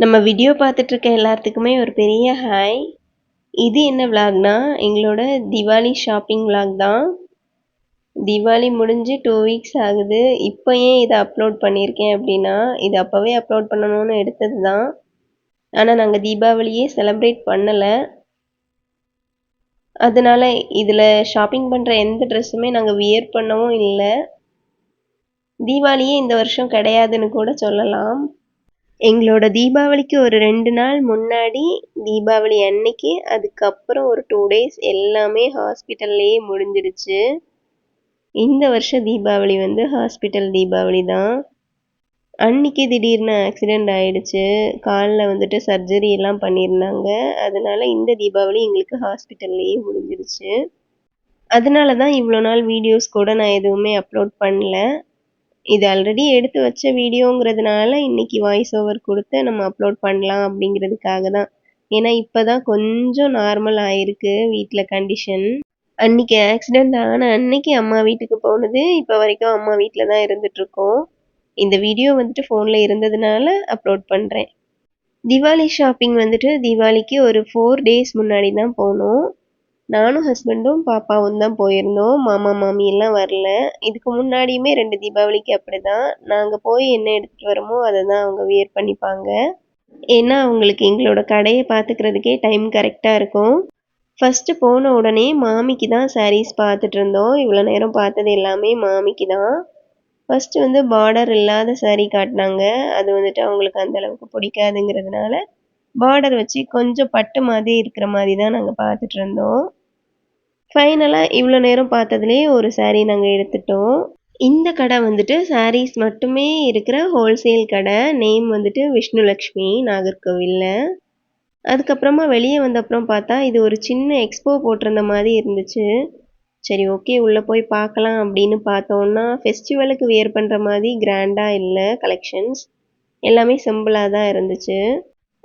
நம்ம வீடியோ பார்த்துட்டு இருக்க எல்லாத்துக்குமே ஒரு பெரிய ஹாய். இது என்ன விளாக்னா எங்களோட தீபாவளி ஷாப்பிங் விளாக் தான். தீபாவளி முடிஞ்சு 2 வீக்ஸ் ஆகுது. இப்போ ஏன் இதை அப்லோட் பண்ணியிருக்கேன் அப்படின்னா, இது அப்போவே அப்லோட் பண்ணணும்னு எடுத்தது தான். ஆனால் நாங்கள் தீபாவளியே செலிப்ரேட் பண்ணலை. அதனால இதில் ஷாப்பிங் பண்ணுற எந்த ட்ரெஸ்ஸுமே நாங்கள் வியர் பண்ணவும் இல்லை. தீபாவளியே இந்த வருஷம் கிடையாதுன்னு கூட சொல்லலாம். எங்களோட தீபாவளிக்கு ஒரு 2 நாள் முன்னாடி, தீபாவளி அன்னைக்கு, அதுக்கப்புறம் ஒரு 2 டேஸ் எல்லாமே ஹாஸ்பிட்டல்லையே முடிஞ்சிடுச்சு. இந்த வருஷம் தீபாவளி வந்து ஹாஸ்பிட்டல் தீபாவளி தான். அன்னைக்கு திடீர்னு ஆக்சிடெண்ட் ஆயிடுச்சு. காலில் வந்துட்டு சர்ஜரி எல்லாம் பண்ணியிருந்தாங்க. அதனால இந்த தீபாவளி எங்களுக்கு ஹாஸ்பிட்டல்லையே முடிஞ்சிடுச்சு. அதனால தான் இவ்வளோ நாள் வீடியோஸ் கூட நான் எதுவுமே அப்லோட் பண்ணல. இது ஆல்ரெடி எடுத்து வச்ச வீடியோங்கிறதுனால இன்னைக்கு வாய்ஸ் ஓவர் கொடுத்து நம்ம அப்லோட் பண்ணலாம் அப்படிங்கிறதுக்காக தான். ஏன்னா இப்போ தான் கொஞ்சம் நார்மல் ஆயிருக்கு வீட்டில் கண்டிஷன். அன்னைக்கு ஆக்சிடெண்ட் ஆன அன்னைக்கு அம்மா வீட்டுக்கு போனது, இப்போ வரைக்கும் அம்மா வீட்டில் தான் இருந்துகிட்ருக்கோம். இந்த வீடியோ வந்துட்டு ஃபோனில் இருந்ததுனால அப்லோட் பண்ணுறேன். தீபாவளி ஷாப்பிங் வந்துட்டு தீபாவளிக்கு ஒரு 4 டேஸ் முன்னாடி தான் போனோம். நானும் ஹஸ்பண்டும் பாப்பாவும் தான் போயிருந்தோம். மாமா மாமி எல்லாம் வரல. இதுக்கு முன்னாடியுமே 2 தீபாவளிக்கு அப்படிதான். நாங்கள் போய் என்ன எடுத்துகிட்டு வரோமோ அதை தான் அவங்க வியர் பண்ணிப்பாங்க. ஏன்னா அவங்களுக்கு எங்களோட கடையை பார்த்துக்கிறதுக்கே டைம் கரெக்டாக இருக்கும். ஃபஸ்ட்டு போன உடனே மாமிக்கு தான் சாரீஸ் பார்த்துட்டு இருந்தோம். இவ்வளோ நேரம் பார்த்தது எல்லாமே மாமிக்கு தான். ஃபஸ்ட்டு வந்து பார்டர் இல்லாத சாரீ காட்டினாங்க. அது வந்துட்டு அவங்களுக்கு அந்தளவுக்கு பிடிக்காதுங்கிறதுனால பார்டர் வச்சு கொஞ்சம் பட்டு மாதிரி இருக்கிற மாதிரி தான் நாங்கள் பார்த்துட்டு இருந்தோம். ஃபைனலாக இவ்வளோ நேரம் பார்த்ததுலேயே ஒரு சாரீ நாங்கள் எடுத்துட்டோம். இந்த கடை வந்துட்டு சாரீஸ் மட்டுமே இருக்கிற ஹோல்சேல் கடை. நேம் வந்துட்டு விஷ்ணுலக்ஷ்மி, நாகர்கோவிலில். அதுக்கப்புறமா வெளியே வந்தப்புறம் பார்த்தா இது ஒரு சின்ன எக்ஸ்போ போட்டிருந்த மாதிரி இருந்துச்சு. சரி ஓகே உள்ளே போய் பார்க்கலாம் அப்படின்னு பார்த்தோன்னா, ஃபெஸ்டிவலுக்கு வியர் பண்ணுற மாதிரி கிராண்டாக இல்லை கலெக்ஷன்ஸ். எல்லாமே சிம்பிளாக தான் இருந்துச்சு.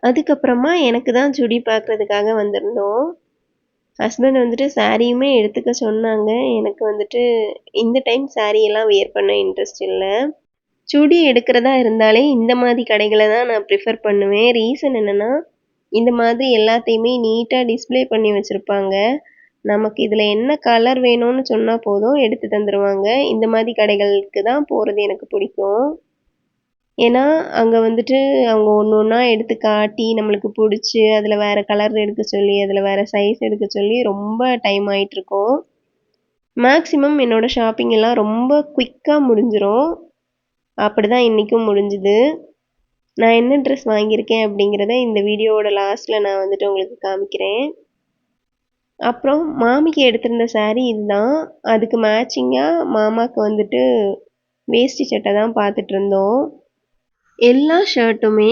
அதுக்கப்புறமா எனக்கு தான் சுடி பார்க்குறதுக்காக வந்திருந்தோம். ஹஸ்பண்ட் வந்துட்டு சாரியுமே எடுத்துக்க சொன்னாங்க. எனக்கு வந்துட்டு இந்த டைம் சாரியெல்லாம் வியர் பண்ண இன்ட்ரெஸ்ட் இல்லை. சுடி எடுக்கிறதா இருந்தாலே இந்த மாதிரி கடைகளை தான் நான் ப்ரிஃபர் பண்ணுவேன். ரீசன் என்னென்னா, இந்த மாதிரி எல்லாத்தையுமே நீட்டாக டிஸ்பிளே பண்ணி வச்சுருப்பாங்க. நமக்கு இதில் என்ன கலர் வேணும்னு சொன்னால் போதும் எடுத்து தந்துடுவாங்க. இந்த மாதிரி கடைகளுக்கு தான் போகிறது எனக்கு பிடிக்கும். ஏன்னா அங்கே வந்துட்டு அவங்க ஒன்று ஒன்றா எடுத்து காட்டி நம்மளுக்கு பிடிச்சி அதில் வேறு கலர் எடுக்க சொல்லி அதில் வேறு சைஸ் எடுக்க சொல்லி ரொம்ப டைம் ஆகிட்ருக்கோம். மேக்ஸிமம் என்னோடய ஷாப்பிங் எல்லாம் ரொம்ப குயிக்காக முடிஞ்சிடும். அப்படி தான் இன்றைக்கும் முடிஞ்சுது. நான் என்ன ட்ரெஸ் வாங்கியிருக்கேன் அப்படிங்கிறத இந்த வீடியோவோட லாஸ்ட்டில் நான் வந்துட்டு உங்களுக்கு காமிக்கிறேன். அப்புறம் மாமிக்கு எடுத்திருந்த சாரீ இதுதான். அதுக்கு மேட்சிங்காக மாமாவுக்கு வந்துட்டு வேஷ்டி சட்டை தான் பார்த்துட்டு இருந்தோம். எல்லா ஷர்ட்டுமே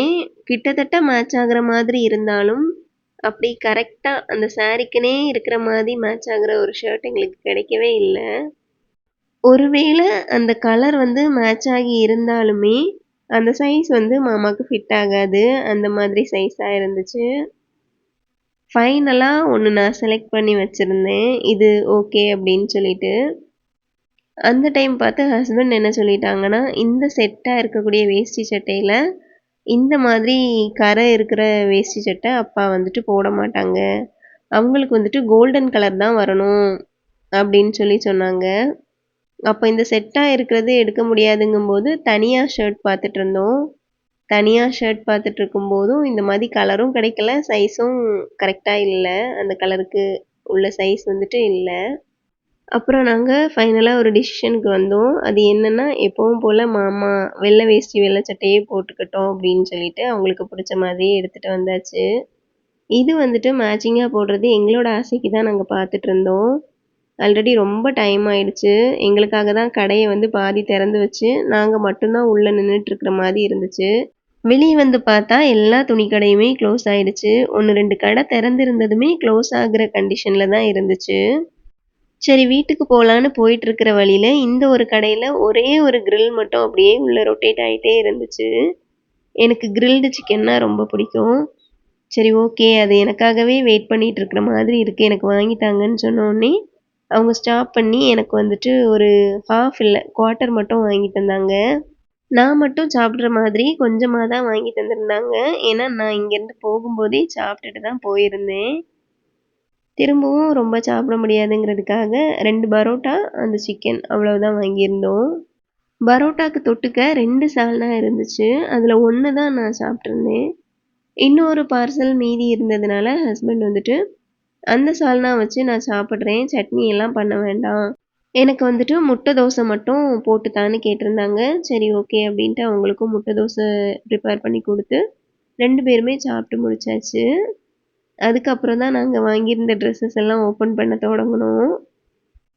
கிட்டத்தட்ட மேட்ச் ஆகிற மாதிரி இருந்தாலும், அப்படி கரெக்டாக அந்த சாரீக்குனே இருக்கிற மாதிரி மேட்ச் ஆகிற ஒரு ஷர்ட் எங்களுக்கு கிடைக்கவே இல்லை. ஒருவேளை அந்த கலர் வந்து மேட்ச் ஆகி இருந்தாலுமே அந்த சைஸ் வந்து மாமாவுக்கு ஃபிட் ஆகாது. அந்த மாதிரி சைஸாக இருந்துச்சு. ஃபைனலாக ஒன்று நான் செலக்ட் பண்ணி வச்சுருந்தேன். இது ஓகே அப்படின்னு சொல்லிட்டு. அந்த டைம் பார்த்து ஹஸ்பண்ட் என்ன சொல்லிட்டாங்கன்னா, இந்த செட்டாக இருக்கக்கூடிய வேஷ்டி சட்டையில் இந்த மாதிரி கரை இருக்கிற வேஷ்டி சட்டை அப்பா வந்துட்டு போட மாட்டாங்க. அவங்களுக்கு வந்துட்டு கோல்டன் கலர் தான் வரணும் அப்படின்னு சொன்னாங்க. அப்போ இந்த செட்டாக இருக்கிறது எடுக்க முடியாதுங்கும்போது தனியாக ஷர்ட் பார்த்துட்டு இருந்தோம். தனியாக ஷர்ட் பார்த்துட்டு இருக்கும்போதும் இந்த மாதிரி கலரும் கிடைக்கல, சைஸும் கரெக்டாக இல்லை. அந்த கலருக்கு உள்ள சைஸ் வந்துட்டு இல்லை. அப்புறம் நாங்கள் ஃபைனலாக ஒரு டிசிஷனுக்கு வந்தோம். அது என்னென்னா, எப்பவும் போல் மாமா வெள்ளை வேஷ்டி வெள்ளை சட்டையே போட்டுக்கட்டும் அப்படின்னு சொல்லிட்டு அவங்களுக்கு பிடிச்ச மாதிரியே எடுத்துகிட்டு வந்தாச்சு. இது வந்துட்டு மேட்சிங்காக போடுறது எங்களோட ஆசைக்கு தான் நாங்கள் பார்த்துட்டு இருந்தோம். ஆல்ரெடி ரொம்ப டைம் ஆயிடுச்சு. எங்களுக்காக தான் கடையை வந்து பாதி திறந்து வச்சு நாங்கள் மட்டும்தான் உள்ளே நின்றுட்டுருக்குற மாதிரி இருந்துச்சு. வெளியே வந்து பார்த்தா எல்லா துணி கடையுமே க்ளோஸ் ஆகிடுச்சு. 1-2 கடை திறந்திருந்ததுமே க்ளோஸ் ஆகிற கண்டிஷனில் தான் இருந்துச்சு. சரி வீட்டுக்கு போகலான்னு போயிட்டுருக்கிற வழியில் இந்த ஒரு கடையில் ஒரே ஒரு கிரில் மட்டும் அப்படியே உள்ளே ரொட்டேட் ஆகிட்டே இருந்துச்சு. எனக்கு கிரில்டு சிக்கன்னா ரொம்ப பிடிக்கும். சரி ஓகே அது எனக்காகவே வெயிட் பண்ணிகிட்டு இருக்கிற மாதிரி இருக்குது, எனக்கு வாங்கிட்டாங்கன்னு சொன்னோடனே அவங்க ஸ்டாப் பண்ணி எனக்கு வந்துட்டு ஒரு ஹாஃப் இல்லை குவார்ட்டர் மட்டும் வாங்கி தந்தாங்க. நான் மட்டும் சாப்பிடுற மாதிரி கொஞ்சமா தான் வாங்கி தந்திருந்தாங்க. ஏன்னா, நான் இங்கேருந்து போகும்போதே சாப்பிட்டுட்டு தான் போயிருந்தேன். திரும்பவும் ரொம்ப சாப்பிட முடியாதுங்கிறதுக்காக 2 பரோட்டா, அந்த சிக்கன் அவ்வளவுதான் வாங்கியிருந்தோம். பரோட்டாக்கு தொட்டுக்க 2 சால்னா இருந்துச்சு. அதில 1 தான் நான் சாப்பிட்டுருந்தேன். இன்னொரு பார்சல் மீதி இருந்ததுனால ஹஸ்பண்ட் வந்துட்டு, "அந்த சால்னா வச்சு நான் சாப்பிடுறேன். சட்னி எல்லாம் பண்ண வேண்டாம்." எனக்கு வந்துட்டு முட்டை தோசை மட்டும் போட்டு தான்னு கேட்டிருந்தாங்க. சரி ஓகே அப்படின்ட்டு அவங்களுக்கும் முட்டை தோசை ப்ரிப்பேர் பண்ணி குடுத்து, 2 பேருமே சாப்பிட்டு முடிச்சாச்சு. அதுக்கப்புறம் தான் நாங்க வாங்கியிருந்த ட்ரெஸ்ஸஸ் எல்லாம் ஓப்பன் பண்ண தொடங்குனோம்.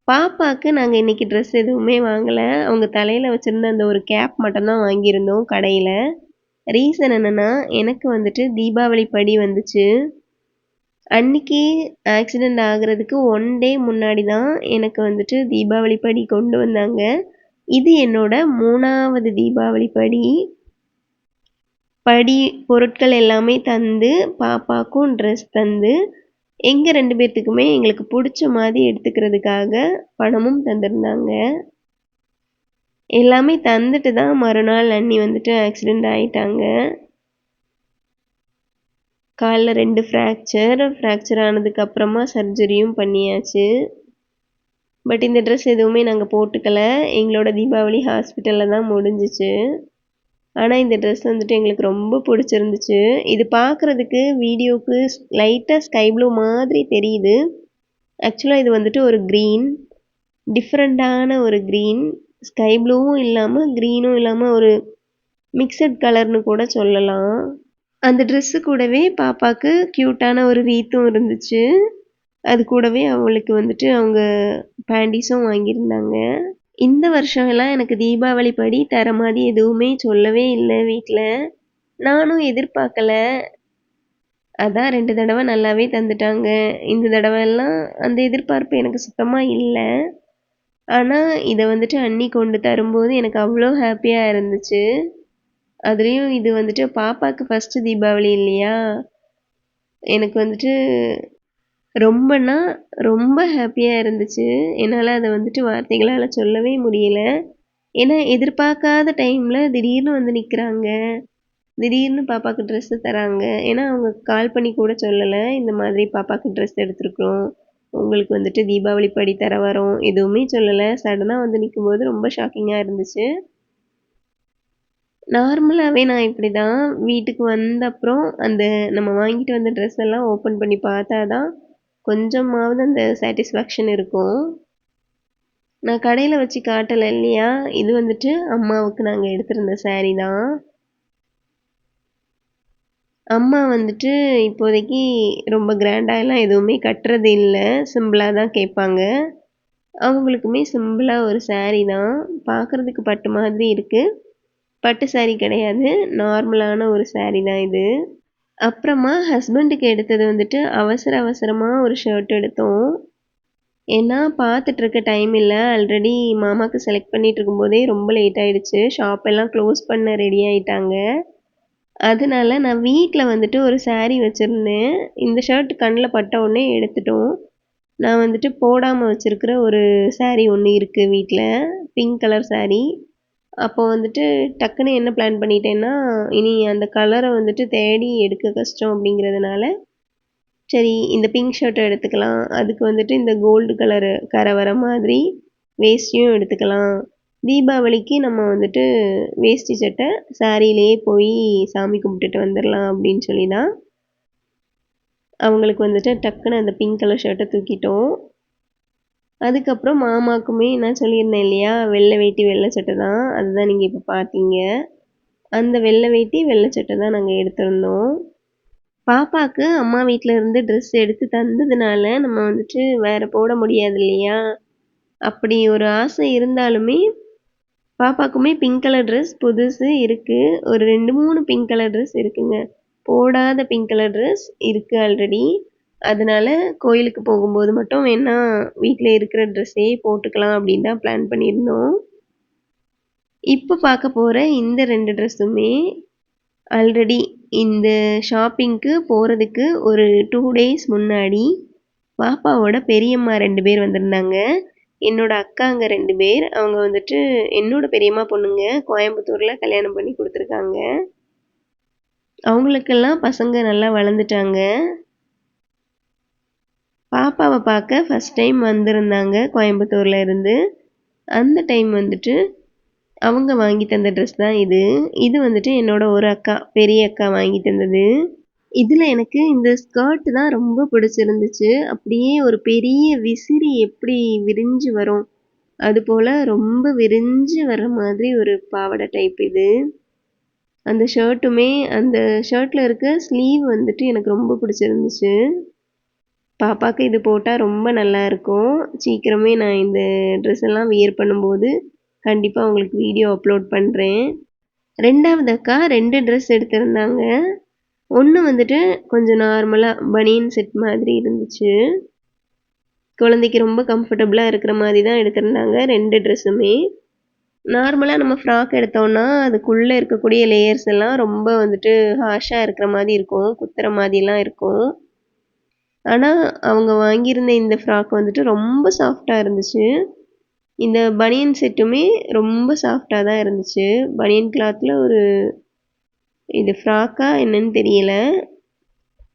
பாப்பாக்கு நாங்க இன்னைக்கு ட்ரெஸ் எதுவுமே வாங்கல. அவங்க தலையில வச்சிருந்த அந்த ஒரு கேப் மட்டும் தான் வாங்கியிருந்தோம் கடையில. ரீசன் என்னன்னா, எனக்கு வந்துட்டு தீபாவளி படி வந்துச்சு. அன்னைக்கு ஆக்சிடென்ட் ஆகுறதுக்கு 1 டே முன்னாடி தான் எனக்கு வந்துட்டு தீபாவளி படி கொண்டு வந்தாங்க. இது என்னோட 3வது தீபாவளி படி. படி பொருட்கள் எல்லாமே தந்து, பாப்பாக்கும் ட்ரெஸ் தந்து, எங்க 2 பேத்துக்குமே எங்களுக்கு புடிச்ச மாதிரி எடுத்துக்கிறதுக்காக பணமும் தந்திருந்தாங்க. எல்லாமே தந்துட்டு தான் மறுநாள் அண்ணி வந்துட்டு ஆக்சிடென்ட் ஆயிட்டாங்க. கால்ல 2 ஃப்ராக்சர் ஆனதுக்கு அப்புறமா சர்ஜரியும் பண்ணியாச்சு. பட் இந்த ட்ரெஸ் எதுவுமே நாங்க போட்டுக்கல. எங்களோட தீபாவளி ஹாஸ்பிட்டல்ல தான் முடிஞ்சுச்சு. ஆனா இந்த ட்ரெஸ் வந்துட்டு எங்களுக்கு ரொம்ப புடிச்சிருந்துச்சு. இது பார்க்கறதுக்கு வீடியோக்கு லைட்டா ஸ்கை ப்ளூ மாதிரி தெரியுது. ஆக்சுவலா இது வந்துட்டு ஒரு கிரீன். டிஃபரண்டான ஒரு கிரீன். ஸ்கை ப்ளூவும் இல்லாம, கிரீனும் இல்லாம ஒரு மிக்ஸட் கலர்னு கூட சொல்லலாம். அந்த ட்ரெஸ்ஸு கூடவே பாப்பாக்கு கியூட்டான ஒரு ரீத்தும் இருந்துச்சு. அது கூடவே அவளுக்கு வந்துட்டு அவங்க பேண்டீஸும் வாங்கியிருந்தாங்க. இந்த வருஷம் எல்லாம் எனக்கு தீபாவளி படி தர மாதிரி எதுவுமே சொல்லவே இல்ல வீட்ல. நானும் எதிர்பார்க்கல. அதான் 2 தடவ நல்லாவே தந்துட்டாங்க. இந்த தடவெல்லாம் அந்த எதிர்பார்ப்பு எனக்கு சுத்தமா இல்ல. ஆனா, இத வந்துட்டு அண்ணி கொண்டு தரும்போது எனக்கு அவ்ளோ ஹேப்பியா இருந்துச்சு. அதுலயும் இது வந்துட்டு பாப்பாக்கு ஃபர்ஸ்ட் தீபாவளி இல்லையா? எனக்கு வந்துட்டு ரொம்பன்னா ரொம்ப ஹேப்பியா இருந்துச்சு. என்னால அத வந்துட்டு வார்த்தைகளால சொல்லவே முடியல. ஏன்னா எதிர்பார்க்காத டைம்ல திடீர்னு வந்து நிக்கிறாங்க. திடீர்னு பாப்பாக்கு ட்ரெஸ்ஸு தராங்க. ஏன்னா அவங்க கால் பண்ணி கூட சொல்லல. இந்த மாதிரி பாப்பாக்கு ட்ரெஸ் எடுத்திருக்கிறோம். உங்களுக்கு வந்துட்டு தீபாவளி படி தர வரோம். எதுவுமே சொல்லல. சடனா வந்து நிக்கும்போது ரொம்ப ஷாக்கிங்கா இருந்துச்சு. நார்மலாவே நான் இப்படிதான். வீட்டுக்கு வந்த அப்புறம் அந்த நம்ம வாங்கிட்டு வந்த ட்ரெஸ் எல்லாம் ஓப்பன் பண்ணி பார்த்தா தான் கொஞ்சமாவது அந்த சாட்டிஸ்ஃபேக்ஷன் இருக்கும். நான் கடையில வச்சு காட்டல இல்லையா? இது வந்துட்டு அம்மாவுக்கு நாங்க எடுத்திருந்த சாரி தான். அம்மா வந்துட்டு இப்போதைக்கு ரொம்ப கிராண்டாலாம் எதுவுமே கட்டுறது இல்ல. சிம்பிளா தான் கேட்பாங்க. அவங்களுக்குமே சிம்பிளா ஒரு சாரி தான். பார்க்கறதுக்கு பட்டு மாதிரி இருக்கு. பட்டு சாரி கிடையாது. நார்மலான ஒரு சாரி தான் இது. அப்புறமா ஹஸ்பண்டுக்கு எடுத்தது வந்துட்டு அவசரமா ஒரு ஷர்ட் எடுத்தோம். ஏன்னா பார்த்துட்டு இருக்க டைம் இல்ல. ஆல்ரெடி மாமாக்கு செலக்ட் பண்ணிட்டு இருக்கும்போதே ரொம்ப லேட் ஆயிடுச்சு. ஷாப் எல்லாம் க்ளோஸ் பண்ண ரெடி ஆயிட்டாங்க. அதனால நான் வீட்ல வந்துட்டு ஒரு சாரி வச்சிருந்தேன். இந்த ஷர்ட் கண்ல பட்ட உடனே எடுத்துட்டோம். நான் வந்துட்டு போடாம வச்சிருக்கிற ஒரு சாரி ஒண்ணு இருக்கு வீட்ல. Pink colour sorry. அப்போ வந்துட்டு டக்குன்னு என்ன பிளான் பண்ணிட்டேன்னா, இனி அந்த கலர வந்துட்டு தேடி எடுக்க கஷ்டம் அப்படிங்கிறதுனால, சரி இந்த பிங்க் ஷர்ட் எடுத்துக்கலாம். அதுக்கு வந்துட்டு இந்த கோல்டு கலரு கரை வர மாதிரி வேஷ்டியும் எடுத்துக்கலாம். தீபாவளிக்கு நம்ம வந்துட்டு வேஷ்டி சட்டை சாரியிலேயே போய் சாமி கும்பிட்டுட்டு வந்துடலாம் அப்படின்னு சொல்லி தான் அவங்களுக்கு வந்துட்டு டக்குன்னு அந்த பிங்க் கலர் ஷர்ட்டை தூக்கிட்டோம். அதுக்கப்புறம் மாமாக்குமே நான் சொல்லியிருந்தேன் இல்லையா? வெள்ளை வேட்டி வெள்ளை சட்டை தான். அதுதான் நீங்க இப்போ பார்த்தீங்க. அந்த வெள்ளை வேட்டி வெள்ளை சட்டை தான் நாங்க எடுத்திருந்தோம். பாப்பாக்கு அம்மா வீட்ல இருந்து ட்ரெஸ் எடுத்து தந்ததுனால நம்ம வந்துட்டு வேற போட முடியாது இல்லையா? அப்படி ஒரு ஆசை இருந்தாலுமே பாப்பாக்குமே பிங்க் கலர் ட்ரெஸ் புதுசு இருக்கு. ஒரு 2, 3 பிங்க் கலர் ட்ரெஸ் இருக்குங்க. போடாத பிங்க் கலர் ட்ரெஸ் இருக்கு ஆல்ரெடி. அதனால கோயிலுக்கு போகும்போது மட்டும் வேணா வீட்ல இருக்கிற ட்ரெஸ்ஸே போட்டுக்கலாம் அப்படின்னு தான் பிளான் பண்ணியிருந்தோம். இப்ப பார்க்க போற இந்த 2 ட்ரெஸ்ஸுமே ஆல்ரெடி இந்த ஷாப்பிங்க்கு போறதுக்கு ஒரு 2 டேஸ் முன்னாடி பாப்பாவோட பெரியம்மா 2 பேர் வந்திருந்தாங்க. என்னோட அக்காங்க 2 பேர். அவங்க வந்துட்டு என்னோட பெரியம்மா பொண்ணுங்க. கோயம்புத்தூர்ல கல்யாணம் பண்ணி குடுத்துருக்காங்க. அவங்களுக்கெல்லாம் பசங்க நல்லா வளர்ந்துட்டாங்க. பாப்பாவ பார்க்க ஃபர்ஸ்ட் டைம் வந்திருந்தாங்க கோயம்புத்தூர்ல இருந்து. அந்த டைம் வந்துட்டு அவங்க வாங்கி தந்த ட்ரெஸ் தான் இது. இது வந்துட்டு என்னோட ஒரு அக்கா, பெரிய அக்கா வாங்கி தந்தது. இதுல எனக்கு இந்த ஸ்கர்ட் தான் ரொம்ப பிடிச்சிருந்துச்சு. அப்படியே ஒரு பெரிய விசிறி எப்படி விரிஞ்சு வரும், அதுபோல ரொம்ப விரிஞ்சு வர்ற மாதிரி ஒரு பாவாடை டைப் இது. அந்த ஷர்ட்டுமே அந்த ஷர்ட்ல இருக்க ஸ்லீவ் வந்துட்டு எனக்கு ரொம்ப பிடிச்சிருந்துச்சு. பாப்பாக்கு இது போட்டா ரொம்ப நல்லா இருக்கும். சீக்கிரமே நான் இந்த ட்ரெஸ் எல்லாம் வியர் பண்ணும்போது கண்டிப்பா உங்களுக்கு வீடியோ அப்லோட் பண்றேன். 2வது அக்கா 2 ட்ரெஸ் எடுத்திருந்தாங்க. ஒண்ணு வந்துட்டு கொஞ்சம் நார்மலா பனியன் செட் மாதிரி இருந்துச்சு. குழந்தைக்கு ரொம்ப கம்ஃபர்டபுளா இருக்கிற மாதிரி தான் எடுத்திருந்தாங்க 2 ட்ரெஸ்ஸுமே. நார்மலா நம்ம ஃப்ராக் எடுத்தோம்னா அதுக்குள்ள இருக்கக்கூடிய லேயர்ஸ் எல்லாம் ரொம்ப வந்துட்டு ஹார்ஷா இருக்கிற மாதிரி இருக்கும். குத்துற மாதிரிலாம் இருக்கும். ஆனா அவங்க வாங்கியிருந்த இந்த ஃப்ராக் வந்துட்டு ரொம்ப சாஃப்ட்டா இருந்துச்சு. இந்த பனியன் செட்டுமே ரொம்ப சாஃப்ட்டா தான் இருந்துச்சு. பனியன் கிளாத்ல ஒரு இது ஃப்ராக்கா என்னன்னு தெரியல.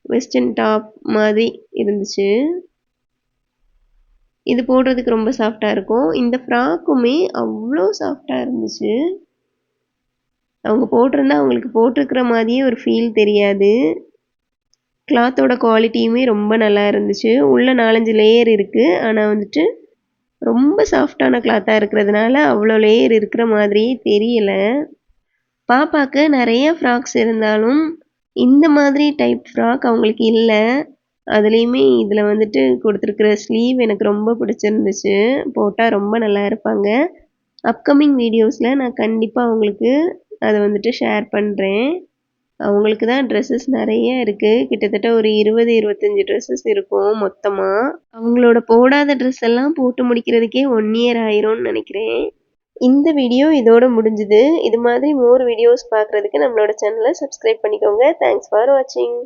வெஸ்டர்ன் டாப் மாதிரி இருந்துச்சு. இது போடுறதுக்கு ரொம்ப சாஃப்ட்டா இருக்கும். இந்த ஃப்ராக்குமே அவ்ளோ சாஃப்ட்டா இருந்துச்சு. அவங்க போட்டிருந்தா அவங்களுக்கு போட்டிருக்கிற மாதிரியே ஒரு ஃபீல் தெரியாது. கிளாத்தோட குவாலிட்டியுமே ரொம்ப நல்லா இருந்துச்சு. உள்ள 4, 5 லேயர் இருக்கு. ஆனா வந்துட்டு ரொம்ப சாஃப்ட்டான கிளாத்தா இருக்கிறதுனால அவ்வளோ லேயர் இருக்கிற மாதிரியே தெரியல. பாப்பாக்கு நிறைய ஃப்ராக்ஸ் இருந்தாலும் இந்த மாதிரி டைப் ஃப்ராக் அவங்களுக்கு இல்ல. அதுலேயுமே இதில் வந்துட்டு கொடுத்துருக்குற ஸ்லீவ் எனக்கு ரொம்ப பிடிச்சிருந்துச்சு. போட்டால் ரொம்ப நல்லா இருப்பாங்க. அப்கமிங் வீடியோஸில் நான் கண்டிப்பாக உங்களுக்கு அதை வந்துட்டு ஷேர் பண்ணுறேன். அவங்களுக்கு தான் ட்ரெஸ்ஸஸ் நிறைய இருக்குது. கிட்டத்தட்ட ஒரு 20, 25 ட்ரெஸ்ஸஸ் இருக்கும் மொத்தமாக. அவங்களோட போடாத ட்ரெஸ் எல்லாம் போட்டு முடிக்கிறதுக்கே 1 இயர் ஆயிரும்னு நினைக்கிறேன். இந்த வீடியோ இதோட முடிஞ்சுது. இது மாதிரி மோர் வீடியோஸ் பார்க்குறதுக்கு நம்மளோட சேனலை சப்ஸ்கிரைப் பண்ணிக்கோங்க. தேங்க்ஸ் ஃபார் வாட்சிங்.